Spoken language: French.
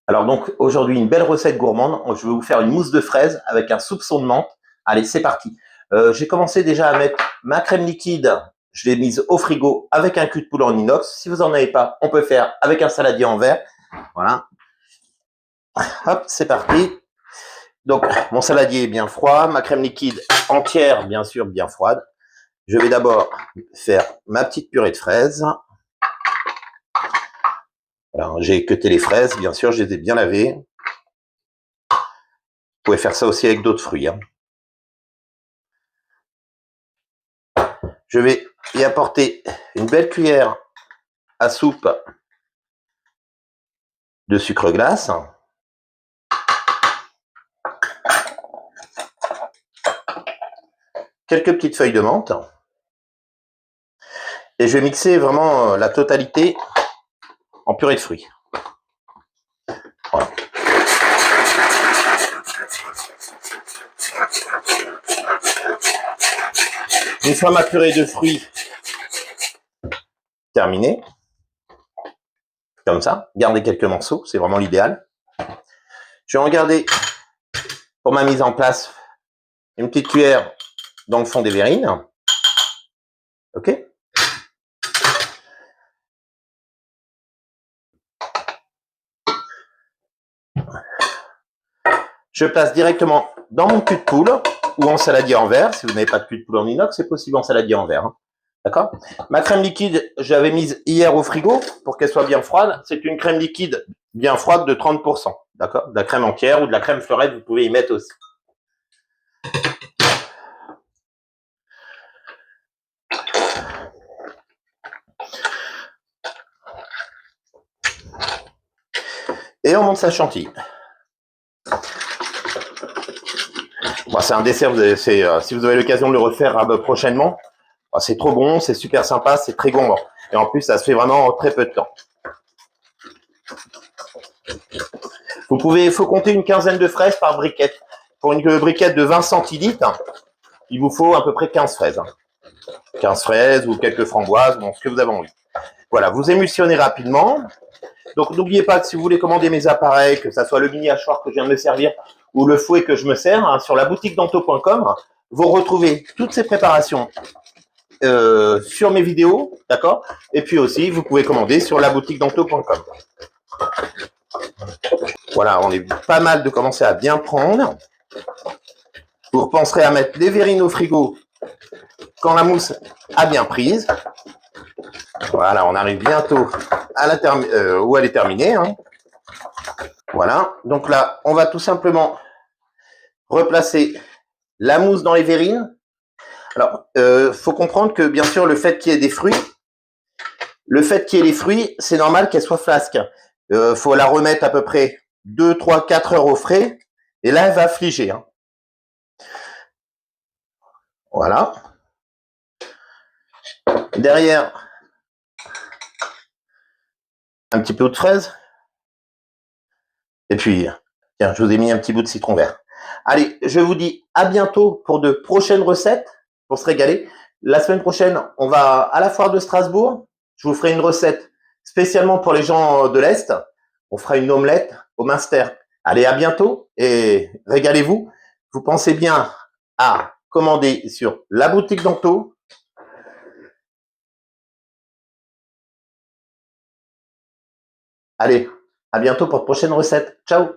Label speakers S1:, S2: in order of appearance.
S1: Alors donc aujourd'hui une belle recette gourmande. Je vais vous faire une mousse de fraise avec un soupçon de menthe. Allez, c'est parti. J'ai commencé déjà à mettre ma crème liquide. Je l'ai mise au frigo avec un cul de poule en inox. Si vous n'en avez pas, on peut faire avec un saladier en verre. Voilà. Hop, c'est parti. Donc mon saladier est bien froid, ma crème liquide entière bien sûr bien froide. Je vais d'abord faire ma petite purée de fraises. Alors j'ai cuté les fraises, bien sûr, je les ai bien lavées. Vous pouvez faire ça aussi avec d'autres fruits. Je vais y apporter une belle cuillère à soupe de sucre glace. Quelques petites feuilles de menthe. Et je vais mixer vraiment la totalité en purée de fruits. Voilà. Une fois ma purée de fruits terminée, comme ça, garder quelques morceaux, c'est vraiment l'idéal. Je vais en garder pour ma mise en place une petite cuillère dans le fond des verrines. Ok. Je place directement dans mon cul de poule ou en saladier en verre. Si vous n'avez pas de cul de poule en inox, c'est possible en saladier en verre. D'accord. Ma crème liquide, je l'avais mise hier au frigo pour qu'elle soit bien froide. C'est une crème liquide bien froide de 30%. D'accord. De la crème entière ou de la crème fleurette, vous pouvez y mettre aussi. Et on monte sa chantilly. Bon, c'est un dessert, si vous avez l'occasion de le refaire prochainement, c'est trop bon, c'est super sympa, c'est très gourmand. Et en plus, ça se fait vraiment en très peu de temps. Il faut compter une quinzaine de fraises par briquette. Pour une briquette de 20 centilitres, il vous faut à peu près 15 fraises. 15 fraises ou quelques framboises, bon, ce que vous avez envie. Voilà, vous émulsionnez rapidement. Donc n'oubliez pas que si vous voulez commander mes appareils, que ce soit le mini hachoir que je viens de me servir ou le fouet que je me sers, sur la boutique d'anto.com, vous retrouvez toutes ces préparations sur mes vidéos, d'accord. Et puis aussi, vous pouvez commander sur la boutique d'anto.com. Voilà, on est pas mal de commencer à bien prendre. Vous repenserez à mettre les verrines au frigo quand la mousse a bien prise. Voilà, on arrive bientôt à la où elle est terminée. Voilà, donc là, on va tout simplement replacer la mousse dans les verrines. Alors, faut comprendre que bien sûr, le fait qu'il y ait des fruits, c'est normal qu'elle soit flasque. Faut la remettre à peu près 2, 3, 4 heures au frais. Et là, elle va figer. Voilà. Derrière, un petit peu de fraise. Et puis, tiens, je vous ai mis un petit bout de citron vert. Allez, je vous dis à bientôt pour de prochaines recettes, pour se régaler. La semaine prochaine, on va à la foire de Strasbourg. Je vous ferai une recette spécialement pour les gens de l'Est. On fera une omelette au Munster. Allez, à bientôt et régalez-vous. Vous pensez bien à commander sur la boutique d'Anto. Allez, à bientôt pour de prochaines recettes. Ciao!